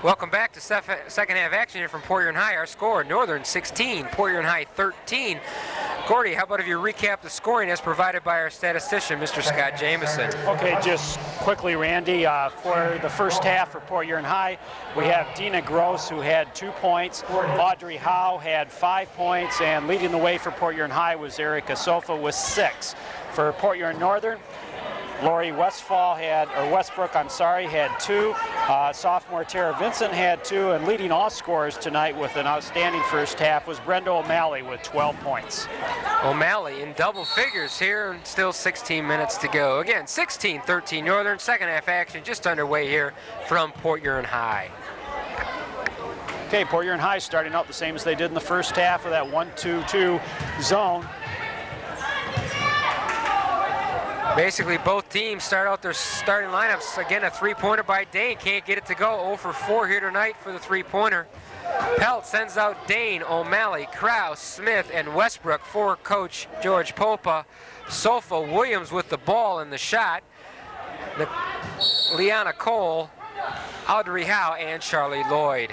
Welcome back to second half action here from Port Huron High. Our score, Northern 16, Port Huron High 13. Gordy, how about if you recap the scoring as provided by our statistician, Mr. Scott Jameson? Okay, just quickly, Randy, for the first half for Port Huron High, we have Dina Gross, who had 2 points. Audrey Howe had 5 points, and leading the way for Port Huron High was Erica Sofa with 6. For Port Huron Northern, Lori Westbrook, had 2. Sophomore Tara Vincent had 2, and leading all scorers tonight with an outstanding first half was Brenda O'Malley with 12 points. O'Malley in double figures here, and still 16 minutes to go. Again, 16-13 Northern, second half action just underway here from Port Huron High. Okay, Port Huron High starting out the same as they did in the first half with that 1-2-2 zone. Basically, both teams start out their starting lineups. Again, a three-pointer by Dane. Can't get it to go. 0 for 4 here tonight for the three-pointer. Pelt sends out Dane, O'Malley, Krause, Smith, and Westbrook for Coach George Popa. Sofa Williams with the ball and the shot. Leanna Cole, Audrey Howe, and Charlie Lloyd.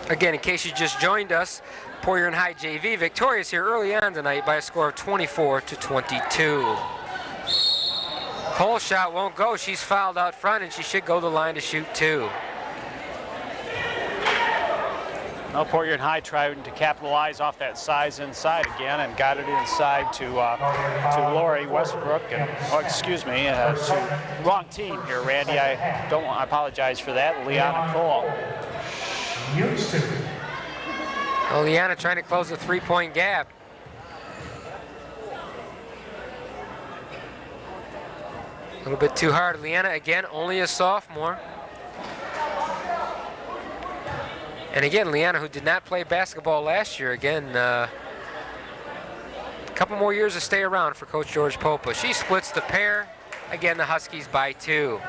Again, in case you just joined us, Port Huron High JV victorious here early on tonight by a score of 24-22. Cole's shot won't go. She's fouled out front, and she should go to the line to shoot 2. Now Port Huron High trying to capitalize off that size inside again and got it inside to Lori Westbrook. And, wrong team here, Randy. I apologize for that. Leanna Cole. Well, Leanna trying to close the three-point gap. A little bit too hard. Leanna, again, only a sophomore. And again, Leanna, who did not play basketball last year, again, a couple more years to stay around for Coach George Popa. She splits the pair. Again, the Huskies by 2.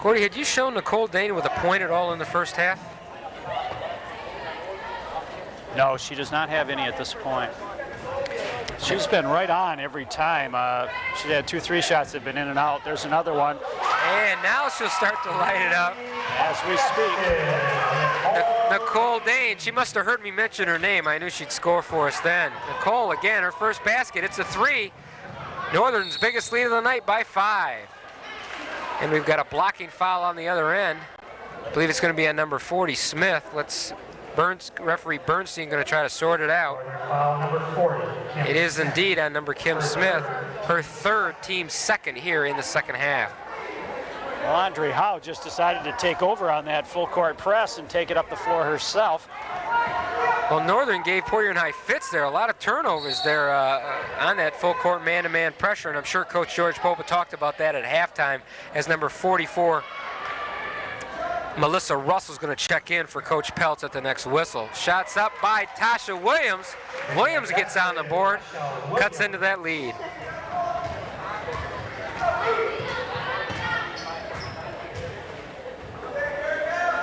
Gordy, had you shown Nicole Dane with a point at all in the first half? No, she does not have any at this point. She's been right on every time. She had 2 3 shots that have been in and out. There's another one. And now she'll start to light it up. As we speak. Nicole Dane, she must have heard me mention her name. I knew she'd score for us then. Nicole, again, her first basket. It's a 3. Northern's biggest lead of the night by 5. And we've got a blocking foul on the other end. I believe it's going to be on number 40, Smith. Referee Bernstein going to try to sort it out. It is indeed on number Kim Smith, her third, team second here in the second half. Well, Audrey Howe just decided to take over on that full court press and take it up the floor herself. Well, Northern gave Port Huron High fits there. A lot of turnovers there on that full court man-to-man pressure, and I'm sure Coach George Popa talked about that at halftime as number 44, Melissa Russell's going to check in for Coach Peltz at the next whistle. Shots up by Tasha Williams. Williams gets on the board, cuts into that lead.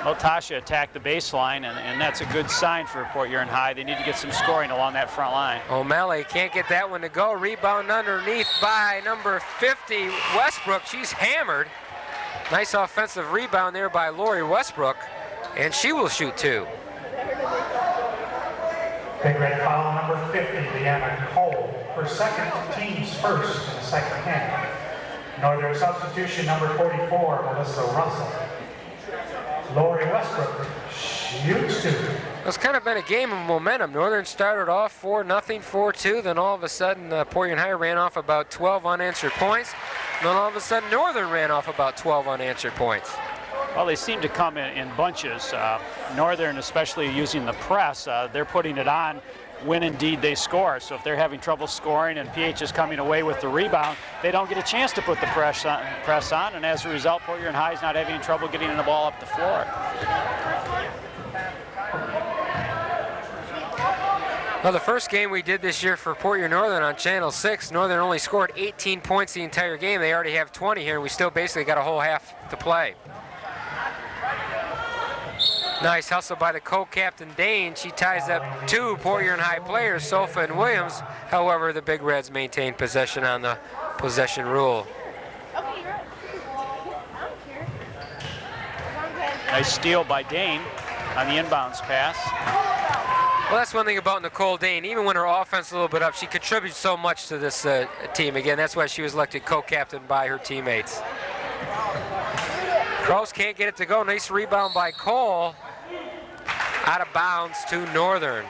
Well, Tasha attacked the baseline, and that's a good sign for Port Huron High. They need to get some scoring along that front line. O'Malley can't get that one to go. Rebound underneath by number 50, Westbrook. She's hammered. Nice offensive rebound there by Lori Westbrook, and she will shoot 2. Big red foul number 50, Leanna Cole, her second, team's first in the second half. Northern substitution number 44, Melissa Russell. Lori Westbrook shoots 2. It's kind of been a game of momentum. Northern started off 4-0, 4-2. Then all of a sudden, Port Huron High ran off about 12 unanswered points. Then all of a sudden, Northern ran off about 12 unanswered points. Well, they seem to come in bunches. Northern, especially using the press, they're putting it on when indeed they score. So if they're having trouble scoring and PH is coming away with the rebound, they don't get a chance to put the press on, and as a result, Port Huron High is not having trouble getting the ball up the floor. Well, the first game we did this year for Port Huron Northern on Channel 6, Northern only scored 18 points the entire game. They already have 20 here, and we still basically got a whole half to play. Nice hustle by the co-captain Dane. She ties up two Port Huron High players, Sofa and Williams. However, the Big Reds maintain possession on the possession rule. Nice steal by Dane on the inbounds pass. Well, that's one thing about Nicole Dane. Even when her offense is a little bit up, she contributes so much to this team. Again, that's why she was elected co-captain by her teammates. Kraus can't get it to go. Nice rebound by Cole. Out of bounds to Northern.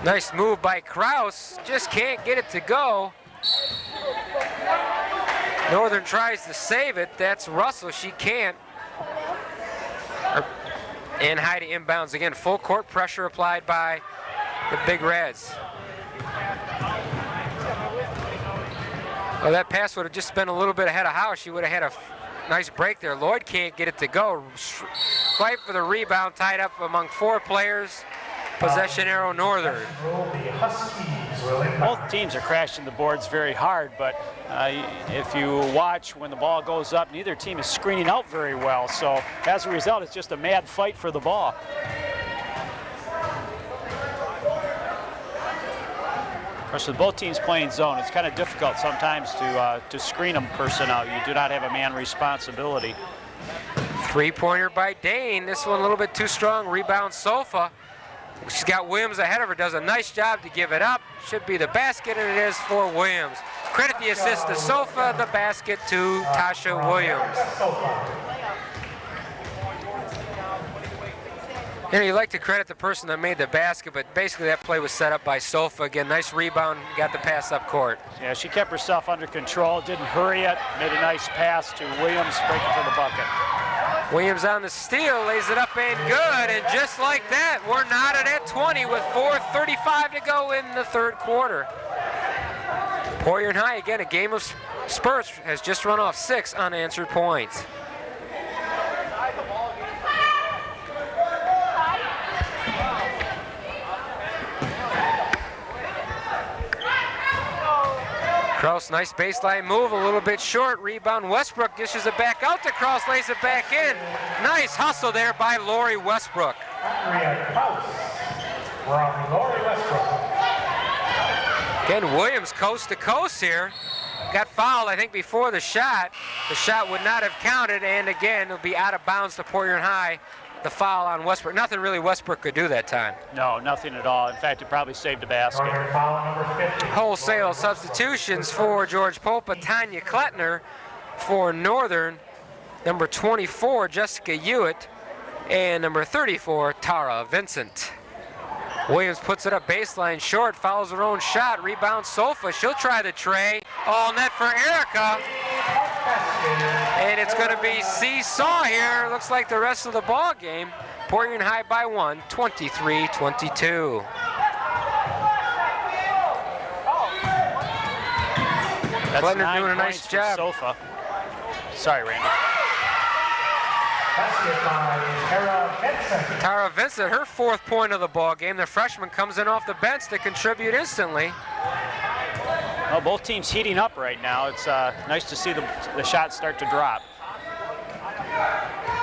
Nice move by Kraus. Just can't get it to go. Northern tries to save it. That's Russell. She can't. And Heidi inbounds again. Full court pressure applied by the Big Reds. Well, that pass would have just been a little bit ahead of Howe. She would have had a nice break there. Lloyd can't get it to go. Fight for the rebound, tied up among four players. Possession arrow Northern. Both teams are crashing the boards very hard, but if you watch when the ball goes up, neither team is screening out very well. So as a result, it's just a mad fight for the ball. Of course, with both teams playing zone, it's kind of difficult sometimes to screen a person out. You do not have a man responsibility. Three-pointer by Dane. This one a little bit too strong. Rebound Sofa. She's got Williams ahead of her. Does a nice job to give it up. Should be the basket, and it is for Williams. Credit the assist to Sofa, the basket to Tasha Williams. You know, you like to credit the person that made the basket, but basically that play was set up by Sofa. Again, nice rebound, got the pass up court. Yeah, she kept herself under control, didn't hurry it, made a nice pass to Williams, breaking for the bucket. Williams on the steal, lays it up and good, and just like that, we're knotted at 20 with 4:35 to go in the third quarter. Port Huron High, again, a game of spurts, has just run off 6 unanswered points. Kraus, nice baseline move, a little bit short. Rebound, Westbrook dishes it back out to Kraus, lays it back in. Nice hustle there by Lori Westbrook. Again, Williams coast to coast here. Got fouled, I think, before the shot. The shot would not have counted, and again, it'll be out of bounds to Port Huron High. The foul on Westbrook. Nothing really Westbrook could do that time. No, nothing at all. In fact, it probably saved a basket. Wholesale substitutions for George Popa, Tanya Klettner for Northern, number 24, Jessica Hewitt, and number 34, Tara Vincent. Williams puts it up baseline short, fouls her own shot, rebounds Sofa. She'll try the tray. All net for Erica. And it's going to be seesaw here. Looks like the rest of the ball game. Port Huron High by 1, 23-22. Klettner doing a nice job. Sofa. Sorry, Randy. Tara Vincent, her 4th point of the ball game. The freshman comes in off the bench to contribute instantly. Well, both teams heating up right now. It's nice to see the shots start to drop.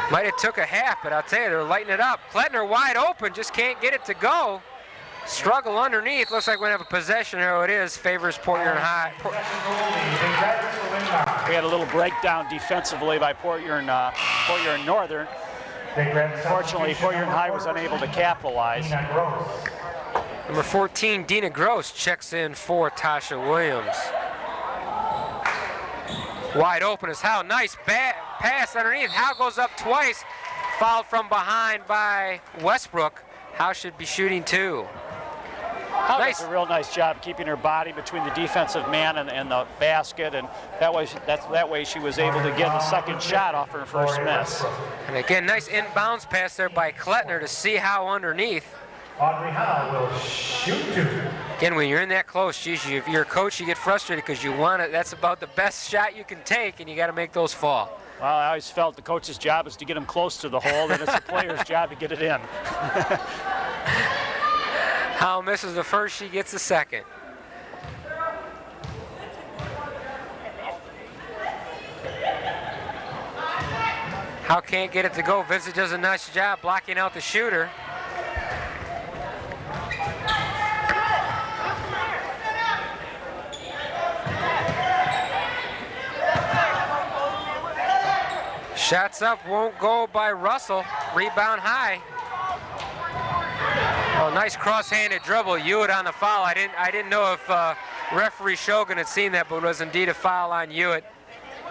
Might have took a half, but I'll tell you, they're lighting it up. Klettner wide open, just can't get it to go. Struggle underneath. Looks like we're going to have a possession arrow. It is. Favors Port Huron High. We had a little breakdown defensively by Port Huron Northern. Fortunately, Port Huron High was unable to capitalize. Number 14, Dina Gross, checks in for Tasha Williams. Wide open is Howe. Nice pass underneath. Howe goes up twice. Fouled from behind by Westbrook. Howe should be shooting 2. Howe does a real nice job keeping her body between the defensive man and the basket, and that way she was able to get the second shot off her first miss. And again, nice inbounds pass there by Klettner to see Howe underneath. Audrey Howe will shoot 2. Again, when you're in that close, geez, if you're a coach, you get frustrated because you want it. That's about the best shot you can take, and you got to make those fall. Well, I always felt the coach's job is to get them close to the hole, and it's the player's job to get it in. Howe misses the first, she gets the second. Howe can't get it to go. Vincent does a nice job blocking out the shooter. Shots up won't go by Russell. Rebound High. Oh, nice cross-handed dribble. Hewitt on the foul. I didn't know if referee Shogun had seen that, but it was indeed a foul on Hewitt.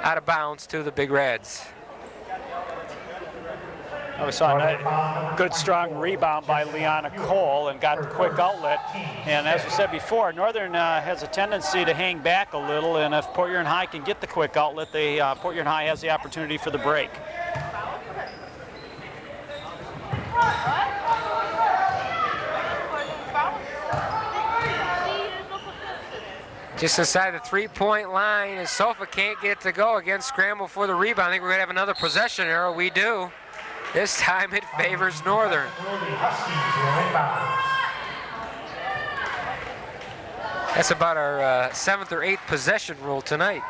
Out of bounds to the Big Reds. We saw a good strong rebound by Leanna Cole and got the quick outlet. And as we said before, Northern has a tendency to hang back a little, and if Port Huron High can get the quick outlet, Port Huron High has the opportunity for the break. Just inside the three-point line, and Sofa can't get it to go. Again, scramble for the rebound. I think we're going to have another possession arrow. We do. This time it favors Northern. That's about our 7th or 8th possession rule tonight.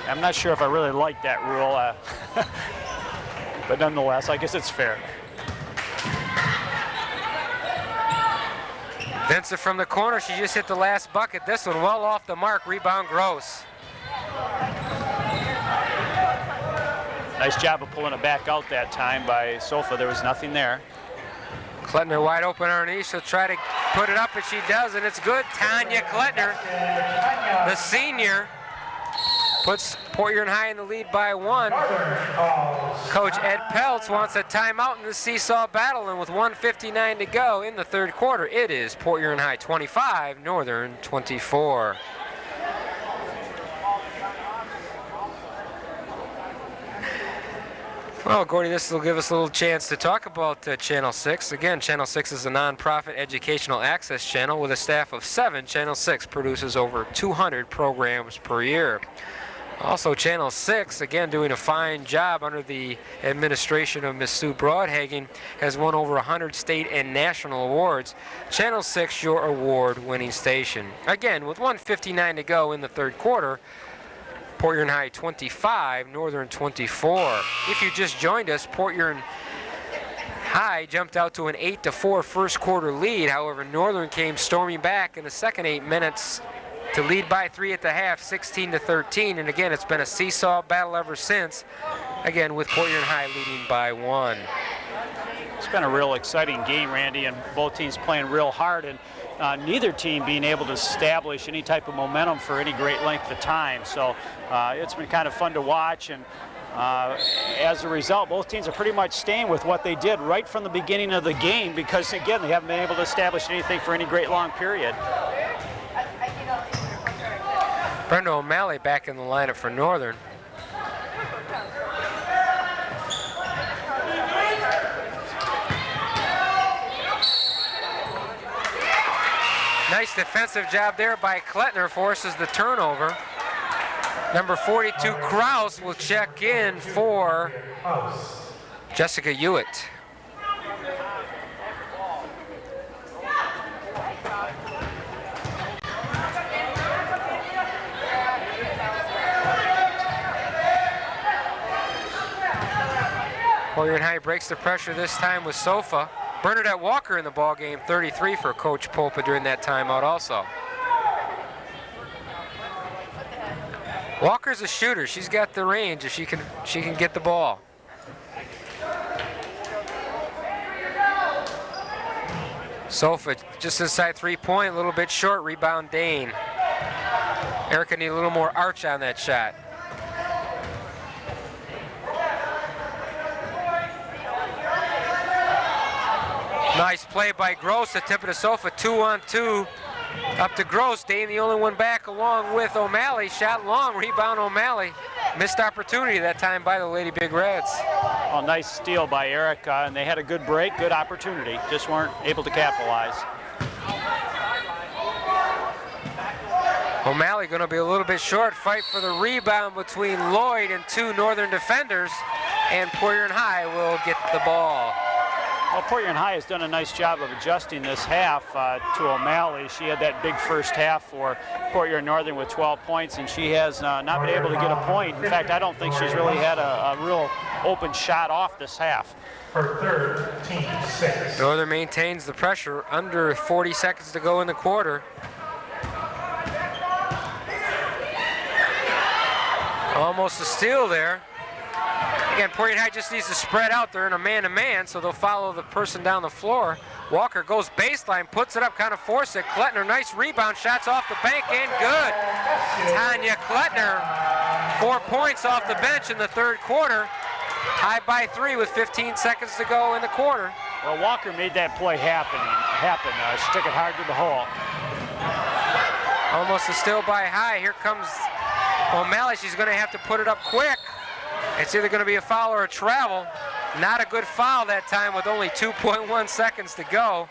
I'm not sure if I really like that rule, but nonetheless, I guess it's fair. Vincent from the corner, she just hit the last bucket. This one well off the mark, rebound Gross. Nice job of pulling it back out that time by Sofa. There was nothing there. Klettner wide open underneath. She'll try to put it up, and she does, and it's good. Tanya Klettner, the senior, puts Port Huron High in the lead by 1. Coach Ed Peltz wants a timeout in the seesaw battle, and with 1:59 to go in the third quarter, it is Port Huron High 25, Northern 24. Well, Gordy, this will give us a little chance to talk about Channel 6. Again, Channel 6 is a nonprofit educational access channel with a staff of 7. Channel 6 produces over 200 programs per year. Also, Channel 6, again, doing a fine job under the administration of Ms. Sue Broadhagen, has won over 100 state and national awards. Channel 6, your award-winning station. Again, with 1:59 to go in the third quarter, Port Huron High 25, Northern 24. If you just joined us, Port Huron High jumped out to an 8-4 first quarter lead. However, Northern came storming back in the second 8 minutes to lead by 3 at the half, 16-13. And again, it's been a seesaw battle ever since. Again, with Port Huron High leading by 1. It's been a real exciting game, Randy, and both teams playing real hard, and neither team being able to establish any type of momentum for any great length of time. So it's been kind of fun to watch, and as a result, both teams are pretty much staying with what they did right from the beginning of the game, because again, they haven't been able to establish anything for any great long period. Brenda O'Malley back in the lineup for Northern. Nice defensive job there by Klettner, forces the turnover. Number 42, Kraus, will check in for Jessica Hewitt. Port Huron High breaks the pressure this time with Sofa. Bernadette Walker in the ball game, 33 for Coach Polpa during that timeout also. Walker's a shooter. She's got the range if she can get the ball. Sofa just inside 3-point, a little bit short. Rebound Dane. Erica need a little more arch on that shot. Nice play by Gross, a tip of the Sofa, 2-on-2. Up to Gross, Dane the only one back along with O'Malley. Shot long, rebound O'Malley. Missed opportunity that time by the Lady Big Reds. Well, nice steal by Erica, and they had a good break, good opportunity. Just weren't able to capitalize. O'Malley going to be a little bit short. Fight for the rebound between Lloyd and 2 Northern defenders, and Port Huron High will get the ball. Well, Port Huron High has done a nice job of adjusting this half to O'Malley. She had that big first half for Port Huron Northern with 12 points, and she has not been able to get a point. In fact, I don't think she's really had a real open shot off this half. For third, team 6. Northern maintains the pressure, under 40 seconds to go in the quarter. Almost a steal there. Again, Port Huron High just needs to spread out. They're in a man-to-man, so they'll follow the person down the floor. Walker goes baseline, puts it up, kind of force it. Klettner, nice rebound, shots off the bank, and good. Tanya Klettner, 4 points off the bench in the third quarter. Tied by 3 with 15 seconds to go in the quarter. Well, Walker made that play happen. She took it hard to the hole. Almost a steal by High. Here comes O'Malley. She's going to have to put it up quick. It's either going to be a foul or a travel. Not a good foul that time with only 2.1 seconds to go.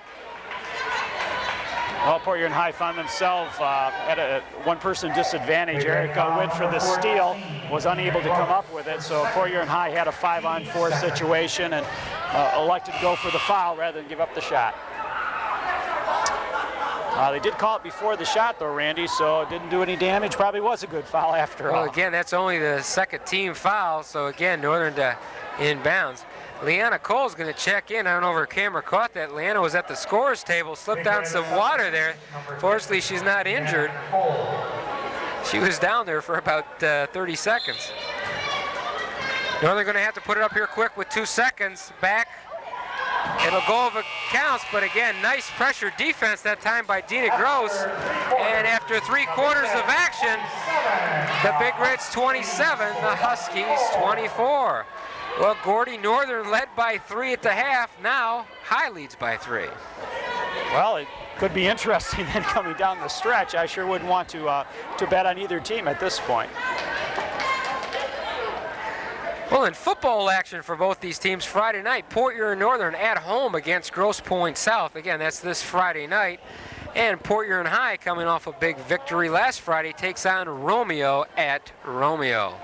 Well, Port Huron High found themselves at a one-person disadvantage. Erica Witt for the steal was unable to come up with it, so Port Huron High had a 5-on-4 situation and elected to go for the foul rather than give up the shot. They did call it before the shot, though, Randy, so it didn't do any damage. Probably was a good foul after all. Well, again, that's only the second team foul, so again, Northern to inbounds. Leanna Cole's going to check in. I don't know if her camera caught that. Leanna was at the scorer's table, slipped down some water there. Fortunately, she's not injured. She was down there for about 30 seconds. Northern going to have to put it up here quick with 2 seconds. Back. It'll go if it counts, but again, nice pressure defense that time by Dina Gross. And after 3 quarters of action, the Big Reds 27, the Huskies 24. Well, Gordy, Northern led by 3 at the half. Now, High leads by 3. Well, it could be interesting then coming down the stretch. I sure wouldn't want to bet on either team at this point. Well, in football action for both these teams Friday night, Port Huron Northern at home against Grosse Pointe South. Again, that's this Friday night. And Port Huron High, coming off a big victory last Friday, takes on Romeo at Romeo.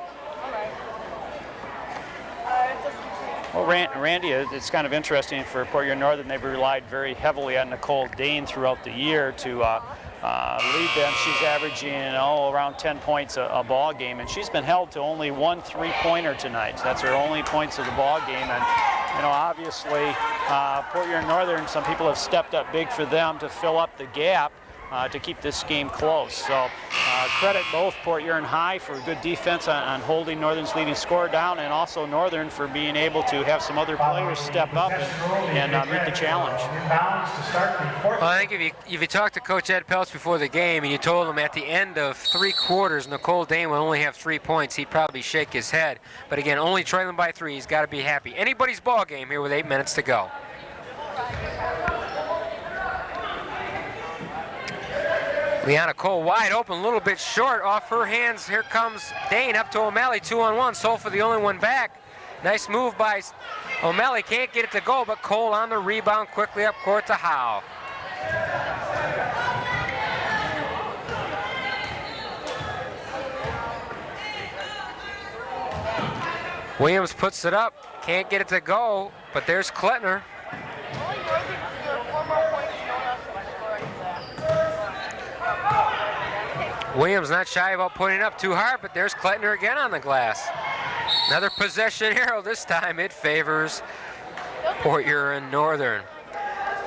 Well, Randy, it's kind of interesting for Port Huron Northern. They've relied very heavily on Nicole Dane throughout the year to lead them. She's averaging around 10 points a ball game, and she's been held to only 1 3-pointer tonight. So that's her only points of the ball game. And obviously, Port Huron Northern, some people have stepped up big for them to fill up the gap to keep this game close. So credit both Port Huron High for good defense on holding Northern's leading scorer down, and also Northern for being able to have some other players step up and meet the challenge. Well, I think if you talked to Coach Ed Peltz before the game and you told him at the end of 3 quarters Nicole Dane will only have 3 points, he'd probably shake his head. But again, only trailing by 3, he's got to be happy. Anybody's ball game here with 8 minutes to go. Leanna Cole wide open, a little bit short off her hands. Here comes Dane up to O'Malley, 2-on-1. Sofa the only one back. Nice move by O'Malley, can't get it to go, but Cole on the rebound quickly up court to Howe. Williams puts it up, can't get it to go, but there's Klettner. Williams not shy about putting it up too hard, but there's Klettner again on the glass. Another possession arrow. This time it favors Port Huron Northern.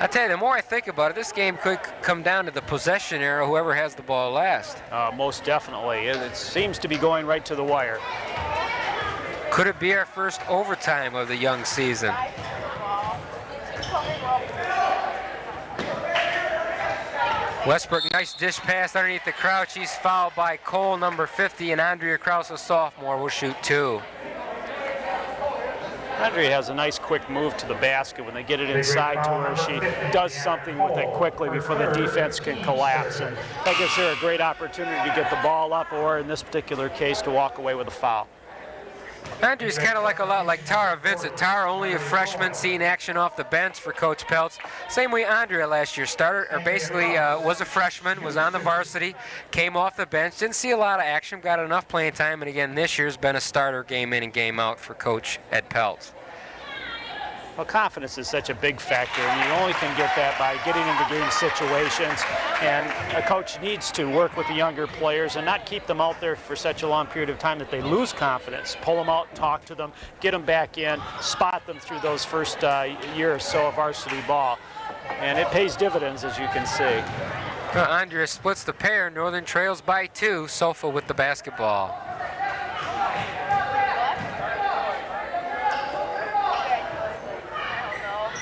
I tell you, the more I think about it, this game could come down to the possession arrow, whoever has the ball last. Most definitely. It seems to be going right to the wire. Could it be our first overtime of the young season? Westbrook, nice dish pass underneath the crouch. She's fouled by Cole, number 50, and Andrea Krause, a sophomore, will shoot 2. Andrea has a nice quick move to the basket. When they get it inside to her, she does something with it quickly before the defense can collapse. And that gives her a great opportunity to get the ball up, or in this particular case, to walk away with a foul. Andrea's kind of a lot like Tara Vincent. Tara, only a freshman, seeing action off the bench for Coach Peltz. Same way Andrea last year started, or basically was a freshman, was on the varsity, came off the bench, didn't see a lot of action, got enough playing time, and again, this year's been a starter game in and game out for Coach Ed Peltz. Well, confidence is such a big factor, and you only can get that by getting into game situations. And a coach needs to work with the younger players and not keep them out there for such a long period of time that they lose confidence. Pull them out, talk to them, get them back in, spot them through those first year or so of varsity ball. And it pays dividends, as you can see. Andrea splits the pair. Northern trails by 2. Sofa with the basketball.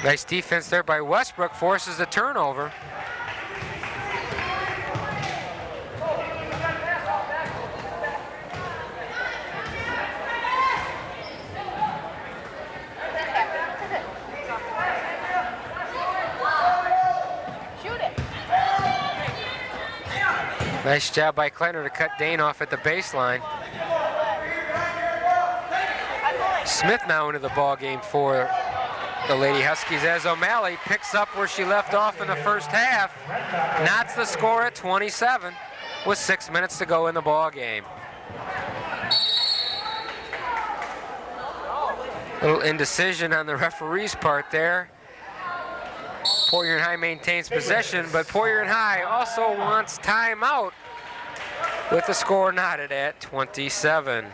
Nice defense there by Westbrook, forces the turnover. Nice job by Kleiner to cut Dane off at the baseline. Smith now into the ball game for the Lady Huskies as O'Malley picks up where she left off in the first half. Knots the score at 27 with 6 minutes to go in the ball game. Little indecision on the referee's part there. Port Huron High maintains possession, but Port Huron High also wants timeout with the score knotted at 27.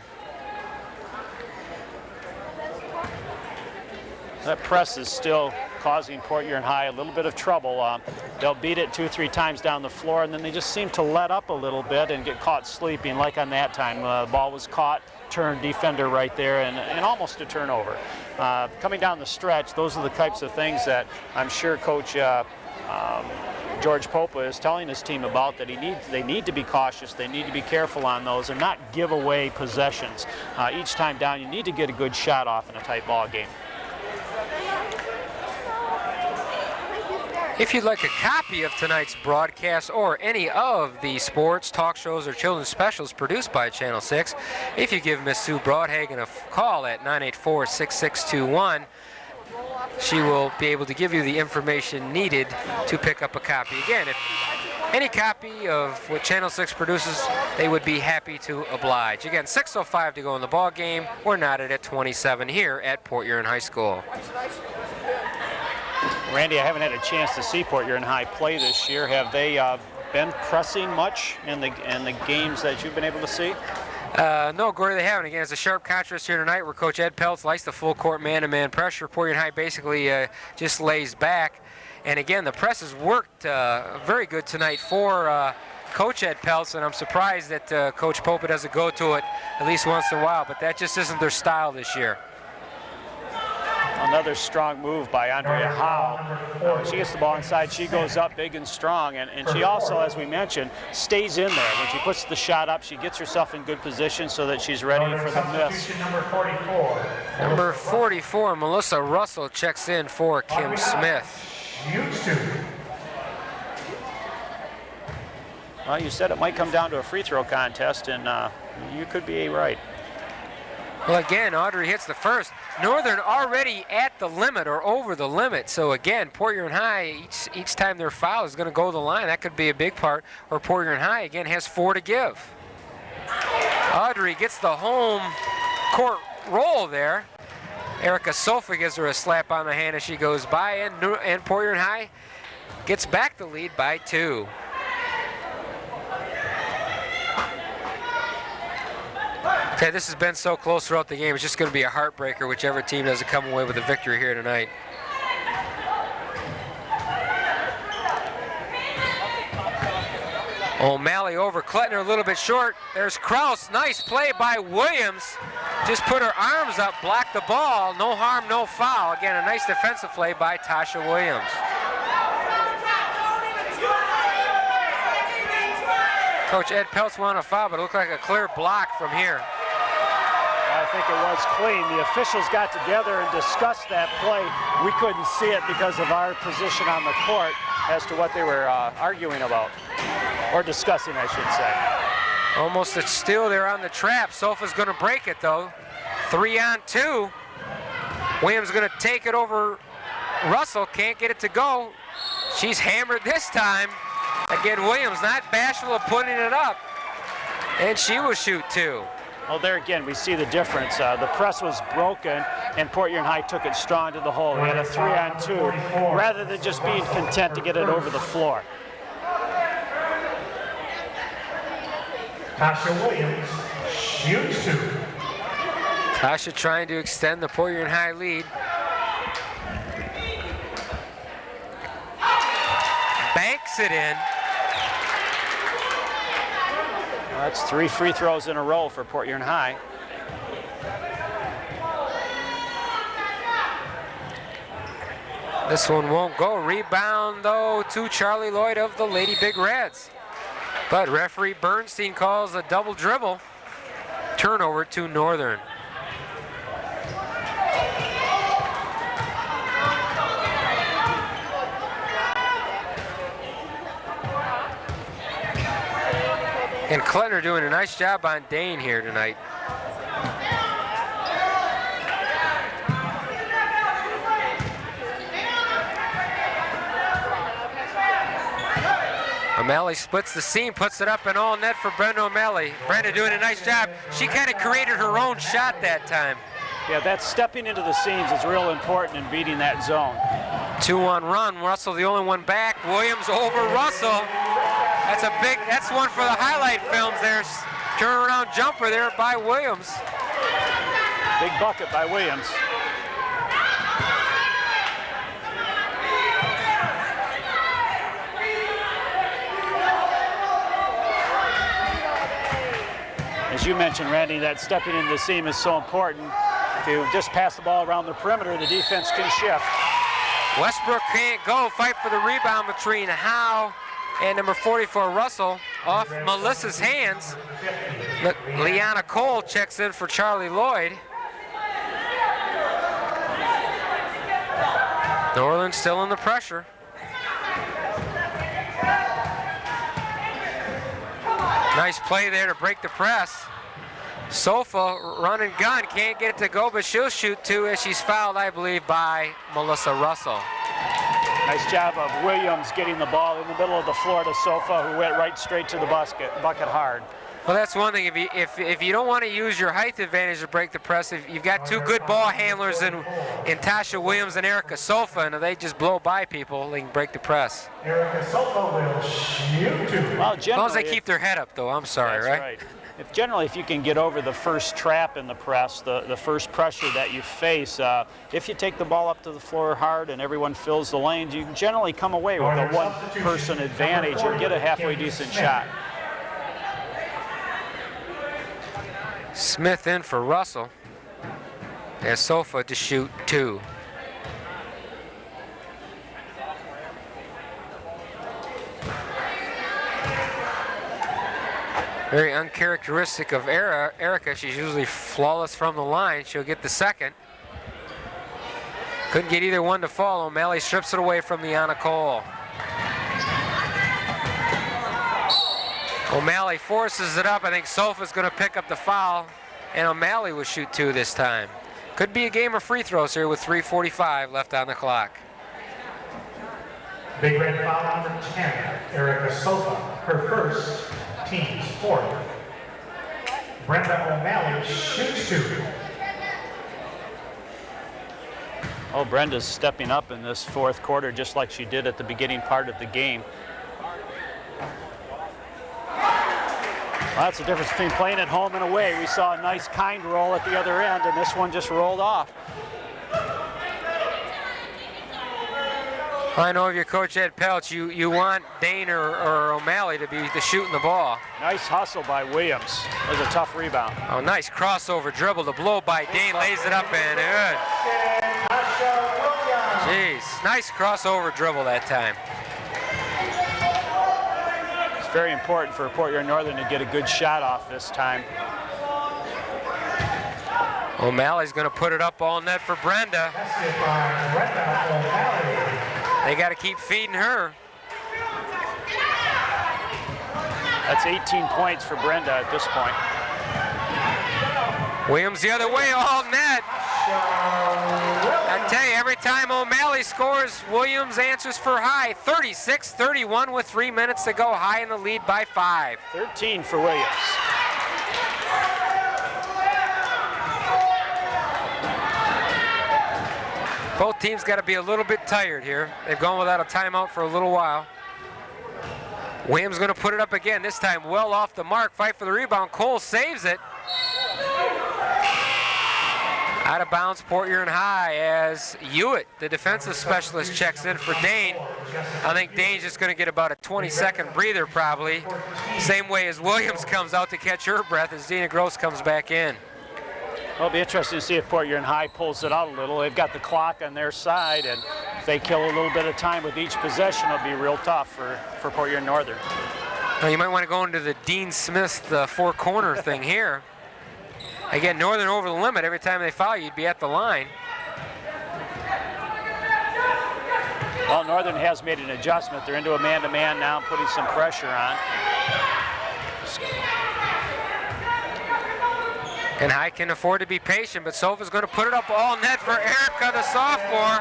That press is still causing Port Huron High a little bit of trouble. They'll beat it 2-3 times down the floor, and then they just seem to let up a little bit and get caught sleeping, like on that time. The ball was caught, turned, defender right there, and almost a turnover. Coming down the stretch, those are the types of things that I'm sure Coach George Popa is telling his team about, that they need to be cautious, they need to be careful on those and not give away possessions. Each time down, you need to get a good shot off in a tight ball game. If you'd like a copy of tonight's broadcast or any of the sports, talk shows, or children's specials produced by Channel 6, if you give Miss Sue Broadhagen a call at 984-6621, she will be able to give you the information needed to pick up a copy. Again, if any copy of what Channel 6 produces, they would be happy to oblige. Again, 6:05 to go in the ball game. We're knotted at 27 here at Port Huron High School. Randy, I haven't had a chance to see Port Huron High play this year. Have they been pressing much in the games that you've been able to see? No, Gordy, they haven't. Again, it's a sharp contrast here tonight where Coach Ed Peltz likes the full court man-to-man pressure. Port Huron High basically just lays back. And again, the press has worked very good tonight for Coach Ed Peltz, and I'm surprised that Coach Popa doesn't go to it at least once in a while, but that just isn't their style this year. Another strong move by Andrea Howe. When she gets the ball inside, she goes up big and strong, and she also, as we mentioned, stays in there. When she puts the shot up, she gets herself in good position so that she's ready for the miss. Number 44, Melissa Russell checks in for Kim Smith. Well, you said it might come down to a free throw contest, and you could be right. Well, again, Audrey hits the first. Northern already at the limit or over the limit. So again, Port Huron High, each time their foul is going to go to the line. That could be a big part. Or Port Huron High, again, has 4 to give. Audrey gets the home court roll there. Erica Sofa gives her a slap on the hand as she goes by. And Port Huron High gets back the lead by 2. Okay, this has been so close throughout the game. It's just going to be a heartbreaker, whichever team doesn't come away with a victory here tonight. O'Malley over Klettner, a little bit short. There's Kraus. Nice play by Williams. Just put her arms up, blocked the ball. No harm, no foul. Again, a nice defensive play by Tasha Williams. Coach Ed Peltz wanted a foul, but it looked like a clear block from here. I think it was clean. The officials got together and discussed that play. We couldn't see it because of our position on the court as to what they were arguing about, or discussing, I should say. Almost a steal there on the trap. Sofa's going to break it, though. 3-on-2. Williams going to take it over Russell. Can't get it to go. She's hammered this time. Again, Williams not bashful of putting it up. And she will shoot 2. Well, there again, we see the difference. The press was broken, and Port Huron High took it strong to the hole. We had a 3-on-2 rather than just being content to get it over the floor. Tasha Williams shoots 2. Tasha trying to extend the Port Huron High lead. Banks it in. Well, that's 3 free throws in a row for Port Huron High. This one won't go. Rebound, though, to Charlie Lloyd of the Lady Big Reds. But referee Bernstein calls a double dribble. Turnover to Northern. And Klettner doing a nice job on Dane here tonight. O'Malley splits the seam, puts it up and all net for Brenda O'Malley. Brenda doing a nice job. She kind of created her own shot that time. Yeah, that stepping into the seams is real important in beating that zone. 2-on run. Russell the only one back. Williams over Russell. That's one for the highlight films. There's turnaround jumper there by Williams. Big bucket by Williams. As you mentioned, Randy, that stepping into the seam is so important. If you just pass the ball around the perimeter, the defense can shift. Westbrook can't go. Fight for the rebound between Howe and number 44, Russell, off Melissa's hands. Leanna Cole checks in for Charlie Lloyd. Northern still in the pressure. Nice play there to break the press. Sofa, run and gun, can't get it to go, but she'll shoot 2 as she's fouled, I believe, by Melissa Russell. Nice job of Williams getting the ball in the middle of the floor to Sofa, who went right straight to the bucket hard. Well, that's one thing. If you don't want to use your height advantage to break the press, if you've got 2 good ball handlers in Tasha Williams and Erica Sofa, and if they just blow by people, they can break the press. Erica Sofa will shoot 2. Well, as long as they keep their head up, though, I'm sorry, that's right? If you can get over the first trap in the press, the first pressure that you face, if you take the ball up to the floor hard and everyone fills the lanes, you can generally come away with a one-person advantage and get a halfway decent shot. Smith in for Russell. There's Sofa to shoot 2. Very uncharacteristic of Erica. She's usually flawless from the line. She'll get the second. Couldn't get either one to fall. O'Malley strips it away from Leanna Cole. O'Malley forces it up. I think Sofa's going to pick up the foul, and O'Malley will shoot 2 this time. Could be a game of free throws here with 3:45 left on the clock. Big red foul number 10, Erica Sofa, her first, team's 4th. Brenda O'Malley shoots 2. Oh, Brenda's stepping up in this 4th quarter just like she did at the beginning part of the game. Well, that's the difference between playing at home and away. We saw a nice kind roll at the other end, and this one just rolled off. I know if you're Coach Ed Pelch, you want Dane or O'Malley to be the shooting the ball. Nice hustle by Williams. That was a tough rebound. Oh, nice crossover dribble. The blow by Dane, lays it up and good. Jeez, nice crossover dribble that time. It's very important for Port Huron Northern to get a good shot off this time. O'Malley's going to put it up all net for Brenda. They got to keep feeding her. That's 18 points for Brenda at this point. Williams the other way, all net. I tell you, every time O'Malley scores, Williams answers for High. 36-31 with 3 minutes to go. High in the lead by 5. 13 for Williams. Both teams got to be a little bit tired here. They've gone without a timeout for a little while. Williams going to put it up again, this time well off the mark. Fight for the rebound. Cole saves it. Out of bounds, Port Huron High, as Hewitt, the defensive specialist, checks in for Dane. I think Dane's just going to get about a 20-second breather probably. Same way as Williams comes out to catch her breath as Dina Gross comes back in. Well, it'll be interesting to see if Port Huron High pulls it out a little. They've got the clock on their side, and if they kill a little bit of time with each possession, it'll be real tough for Port Huron Northern. Well, you might want to go into the Dean Smith four-corner thing here. Again, Northern over the limit. Every time they foul, you'd be at the line. Well, Northern has made an adjustment. They're into a man-to-man now, putting some pressure on. And High can afford to be patient, but Sofa's going to put it up all net for Erica, the sophomore.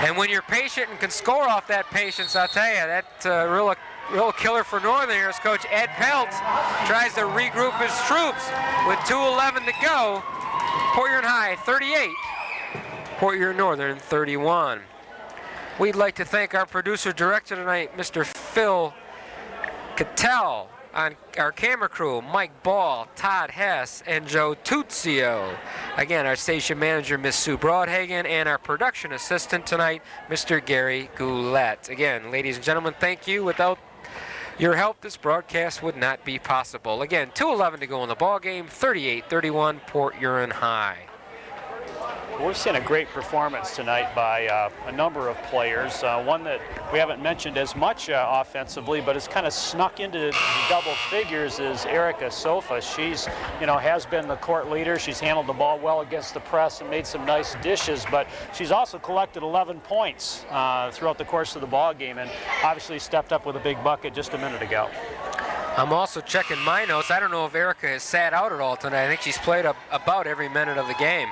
And when you're patient and can score off that patience, I'll tell you, that's real killer for Northern here as Coach Ed Pelt tries to regroup his troops with 2:11 to go. Port Huron High 38, Port Huron Northern 31. We'd like to thank our producer-director tonight, Mr. Phil Cattell, on our camera crew, Mike Ball, Todd Hess, and Joe Tuzio. Again, our station manager, Miss Sue Broadhagen, and our production assistant tonight, Mr. Gary Goulet. Again, ladies and gentlemen, thank you. Without your help, this broadcast would not be possible. Again, 2:11 to go in the ball game, 38-31, Port Huron High. We've seen a great performance tonight by a number of players. One that we haven't mentioned as much offensively, but has kind of snuck into double figures is Erica Sofa. She's, has been the court leader. She's handled the ball well against the press and made some nice dishes, but she's also collected 11 points throughout the course of the ball game, and obviously stepped up with a big bucket just a minute ago. I'm also checking my notes. I don't know if Erica has sat out at all tonight. I think she's played about every minute of the game.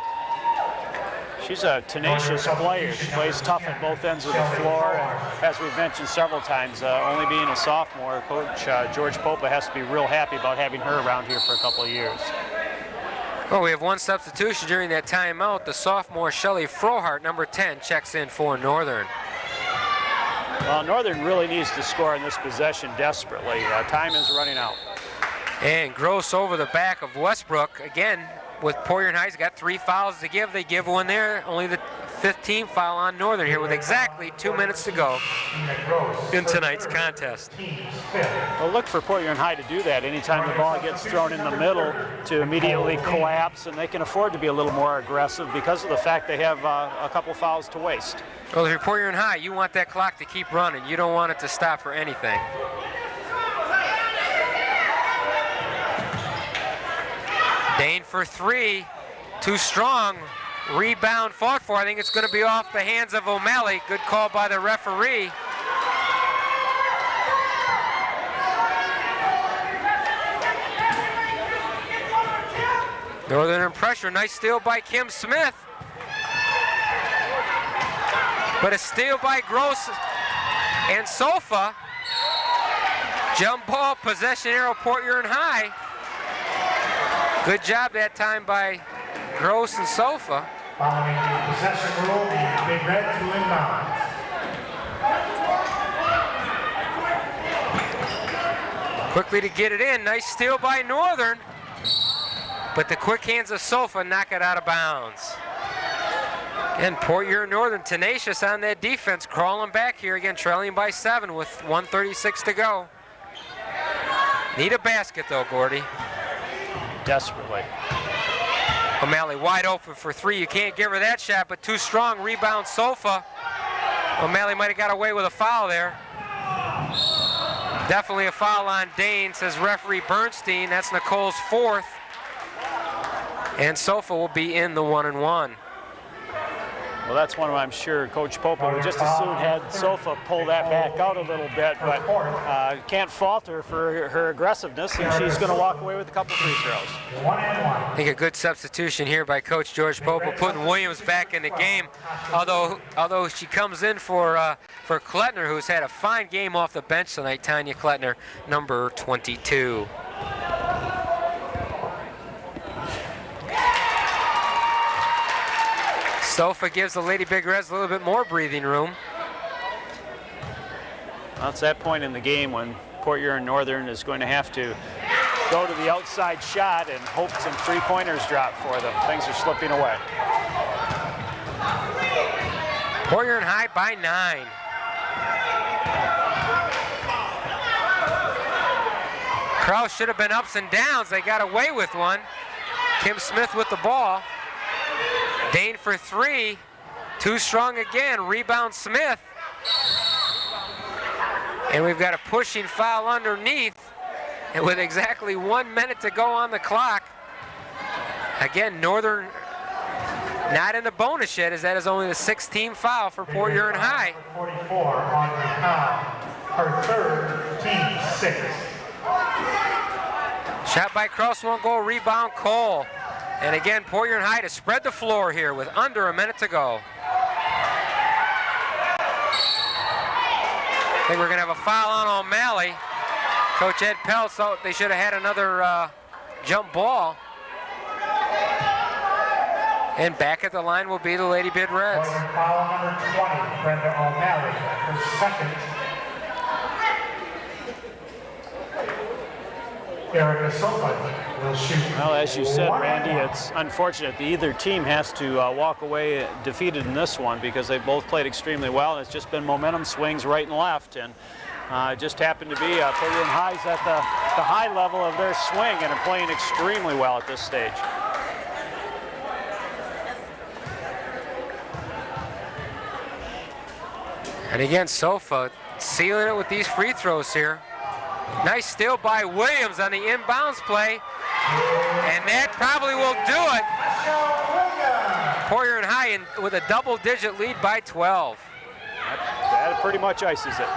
She's a tenacious player. She plays tough at both ends of the floor, and as we've mentioned several times, only being a sophomore, Coach George Popa has to be real happy about having her around here for a couple of years. Well, we have one substitution during that timeout. The sophomore Shelley Frohart, number 10, checks in for Northern. Well, Northern really needs to score in this possession desperately. Time is running out. And Gross over the back of Westbrook. Again, with Port Huron High's got 3 fouls to give. They give one there. Only the 15th foul on Northern here with exactly 2 minutes to go in tonight's contest. Well, look for Port Huron High to do that anytime the ball gets thrown in the middle, to immediately collapse, and they can afford to be a little more aggressive because of the fact they have a couple fouls to waste. Well, if you're Port Huron High, you want that clock to keep running. You don't want it to stop for anything. Dane for 3, too strong. Rebound fought for. I think it's going to be off the hands of O'Malley. Good call by the referee. Northern in pressure. Nice steal by Kim Smith. But a steal by Gross and Sofa. Jump ball, possession arrow, Port Huron High. Good job that time by Gross and Sofa. Following the possession rule, the Big Red to inbound. Quickly to get it in. Nice steal by Northern. But the quick hands of Sofa knock it out of bounds. And Port Huron Northern tenacious on that defense, crawling back here again, trailing by 7 with 1:36 to go. Need a basket though, Gordy. Desperately. O'Malley wide open for 3. You can't give her that shot, but too strong. Rebound Sofa. O'Malley might have got away with a foul there. Definitely a foul on Dane, says referee Bernstein. That's Nicole's 4th. And Sofa will be in the 1-and-1. Well, that's one I'm sure Coach Popa would just as soon had Sofa pull that back out a little bit, but can't fault her for her aggressiveness, and she's going to walk away with a couple free throws. I think a good substitution here by Coach George Popa, putting Williams back in the game. Although she comes in for Klettner, who's had a fine game off the bench tonight. Tanya Klettner, number 22. Sofa gives the Lady Big Reds a little bit more breathing room. Well, it's that point in the game when Port Huron Northern is going to have to go to the outside shot and hope some three-pointers drop for them. Things are slipping away. Port Huron High by 9. Kraus should have been ups and downs. They got away with one. Kim Smith with the ball. Dane for 3. Too strong again. Rebound Smith. And we've got a pushing foul underneath. And with exactly 1 minute to go on the clock. Again, Northern not in the bonus yet, as that is only the 6th foul for Port Huron High. 44 on the foul. Her third, team 6. Shot by Kraus won't go, rebound Cole. And again, Port Huron High to spread the floor here with under a minute to go. I think we're gonna have a foul on O'Malley. Coach Ed Pell thought they should have had another jump ball. And back at the line will be the Lady Bid Reds. Foul number 20, Brenda O'Malley, her second. Erica Sofa will shoot. Well, as you said, Randy, it's unfortunate that either team has to walk away defeated in this one because they both played extremely well. And it's just been momentum swings right and left, and it just happened to be Port Huron High's at the high level of their swing and are playing extremely well at this stage. And again, Sofa sealing it with these free throws here. Nice steal by Williams on the inbounds play. And that probably will do it. Port Huron High with a double-digit lead by 12. That pretty much ices it.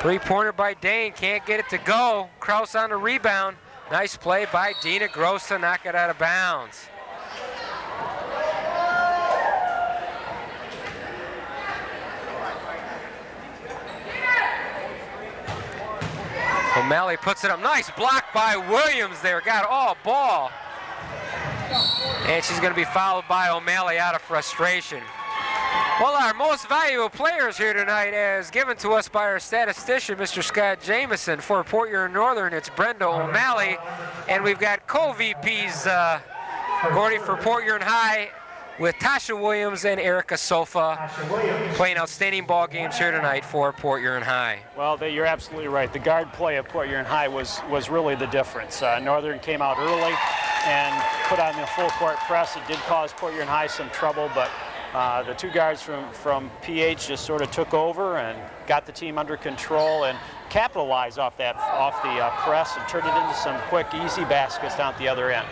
Three-pointer by Dane, can't get it to go. Kraus on the rebound. Nice play by Dina Gross to knock it out of bounds. O'Malley puts it up. Nice block by Williams there. Got all ball. And she's going to be fouled by O'Malley out of frustration. Well, our most valuable players here tonight, as given to us by our statistician, Mr. Scott Jameson. For Port Huron Northern, it's Brenda O'Malley. And we've got co-VPs, Gordy for Port Huron High, with Tasha Williams and Erica Sofa playing outstanding ball games here tonight for Port Huron High. Well, you're absolutely right. The guard play of Port Huron High was really the difference. Northern came out early and put on the full court press. It did cause Port Huron High some trouble, but the two guards from PH just sort of took over and got the team under control and capitalized off the press and turned it into some quick, easy baskets down at the other end.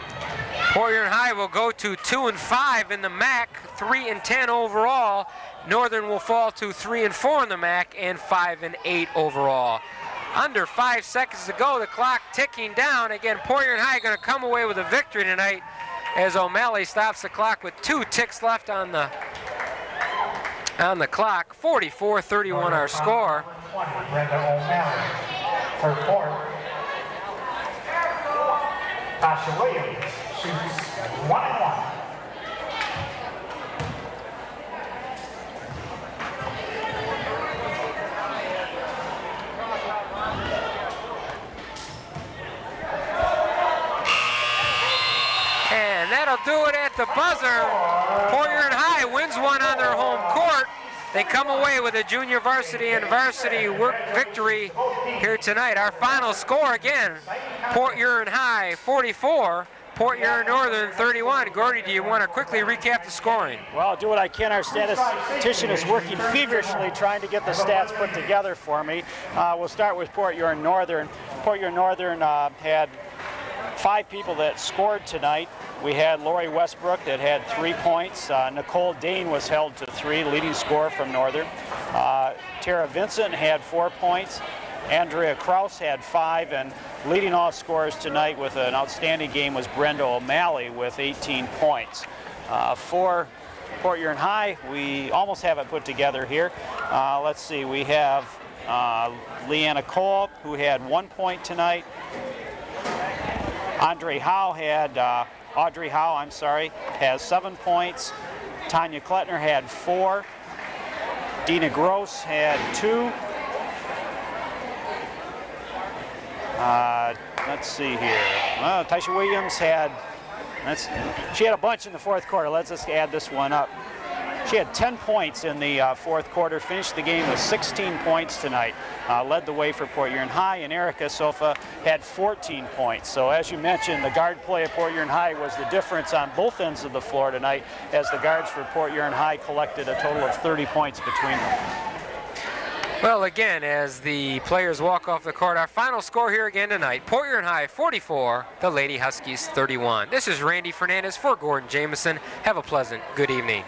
Port Huron High will go to 2-5 in the MAC, 3-10 overall. Northern will fall to 3-4 in the MAC and 5-8 overall. Under 5 seconds to go, the clock ticking down. Again, Port Huron High going to come away with a victory tonight as O'Malley stops the clock with 2 ticks left on the clock. 44-31 our score. 20, Brenda O'Malley. Her fourth, Tasha Williams shoots 1-1. And that'll do it at the buzzer. Port Huron High wins one on their home court. They come away with a junior varsity and varsity victory here tonight. Our final score again, Port Huron High 44, Port Huron Northern 31. Gordy, do you want to quickly recap the scoring? Well, I'll do what I can. Our statistician is working feverishly trying to get the stats put together for me. We'll start with Port Huron Northern. Port Huron Northern had 5 people that scored tonight. We had Lori Westbrook that had 3 points. Nicole Dane was held to 3, leading scorer from Northern. Tara Vincent had 4 points. Andrea Kraus had 5, and leading all scorers tonight with an outstanding game was Brenda O'Malley with 18 points. For Port Huron High, we almost have it put together here. Let's see, we have Leanna Cole, who had 1 point tonight. Audrey Howe, has 7 points. Tanya Klettner had 4. Dina Gross had 2. Let's see here. Taisha Williams had, she had a bunch in the fourth quarter. Let's just add this one up. She had 10 points in the fourth quarter, finished the game with 16 points tonight. Led the way for Port Huron High, and Erica Sofa had 14 points. So as you mentioned, the guard play at Port Huron High was the difference on both ends of the floor tonight, as the guards for Port Huron High collected a total of 30 points between them. Well, again, as the players walk off the court, our final score here again tonight, Port Huron High 44, the Lady Huskies 31. This is Randy Fernandez for Gordon Jameson. Have a pleasant good evening.